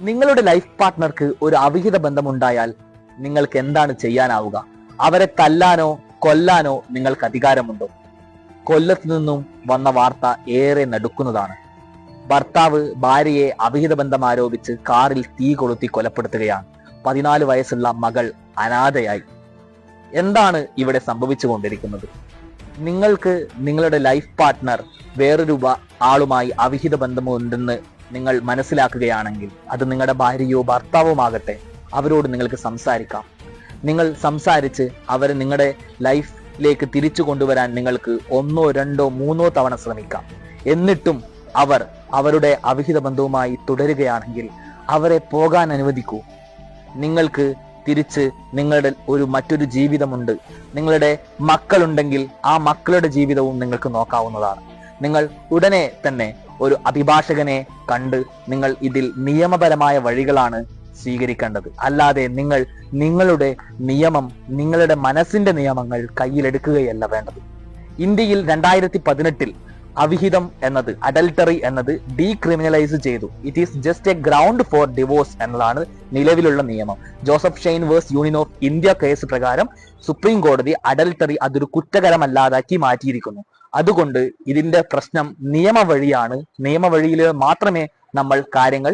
നിങ്ങളുടെ ലൈഫ് പാർട്ട്ണർക്ക് ഒരു അവിഹിത ബന്ധമുണ്ടായാൽ നിങ്ങൾക്ക് എന്താണ് ചെയ്യാനാവുക? അവരെ തല്ലാനോ കൊല്ലാനോ നിങ്ങൾക്ക് അധികാരമുണ്ടോ? കൊല്ലത്തു നിന്നും വന്ന വാർത്ത ഏറെ നടുക്കുന്നതാണ്. ഭർത്താവ് ഭാര്യയെ അവിഹിത ബന്ധം ആരോപിച്ച് കാറിൽ തീ കൊളുത്തി കൊലപ്പെടുത്തുകയാണ്. 14 വയസ്സുള്ള മകൾ അനാഥയായി. എന്താണ് ഇവിടെ സംഭവിച്ചുകൊണ്ടിരിക്കുന്നത്? നിങ്ങൾക്ക് നിങ്ങളുടെ ലൈഫ് പാർട്ട്ണർ വേറൊരു ആളുമായി അവിഹിത ബന്ധമുണ്ടെന്ന് നിങ്ങൾ മനസ്സിലാക്കുകയാണെങ്കിൽ അത് നിങ്ങളുടെ ഭാര്യയോ ഭർത്താവുമാകട്ടെ, അവരോട് നിങ്ങൾക്ക് സംസാരിക്കാം. നിങ്ങൾ സംസാരിച്ച് അവരെ നിങ്ങളുടെ ലൈഫിലേക്ക് തിരിച്ചു കൊണ്ടുവരാൻ നിങ്ങൾക്ക് 1, 2, 3 തവണ ശ്രമിക്കാം. എന്നിട്ടും അവർ അവരുടെ അവിഹിത ബന്ധവുമായി തുടരുകയാണെങ്കിൽ അവരെ പോകാൻ അനുവദിക്കൂ. നിങ്ങൾക്ക് തിരിച്ച് നിങ്ങളുടെ മറ്റൊരു ജീവിതമുണ്ട്. നിങ്ങളുടെ മക്കളുണ്ടെങ്കിൽ ആ മക്കളുടെ ജീവിതവും നിങ്ങൾക്ക് നോക്കാവുന്നതാണ്. നിങ്ങൾ ഉടനെ തന്നെ ഒരു അഭിഭാഷകനെ കണ്ട് നിങ്ങൾ ഇതിൽ നിയമപരമായ വഴികളാണ് സ്വീകരിക്കേണ്ടത്. അല്ലാതെ നിങ്ങൾ നിങ്ങളുടെ നിയമം, നിങ്ങളുടെ മനസ്സിന്റെ നിയമങ്ങൾ കയ്യിലെടുക്കുകയല്ല വേണ്ടത്. ഇന്ത്യയിൽ 2018 അവിഹിതം എന്നത്, അഡൽട്ടറി എന്നത് ഡീക്രിമിനലൈസ് ചെയ്തു. It is just a ground for divorce എന്നതാണ് നിലവിലുള്ള നിയമം. Joseph Shine versus Union of India case പ്രകാരം സുപ്രീം കോടതി അഡൽട്ടറി അതൊരു കുറ്റകരമല്ലാതാക്കി മാറ്റിയിരിക്കുന്നു. അതുകൊണ്ട് ഇതിന്റെ പ്രശ്നം നിയമവഴിയാണ്. നിയമവഴിയിൽ മാത്രമേ നമ്മൾ കാര്യങ്ങൾ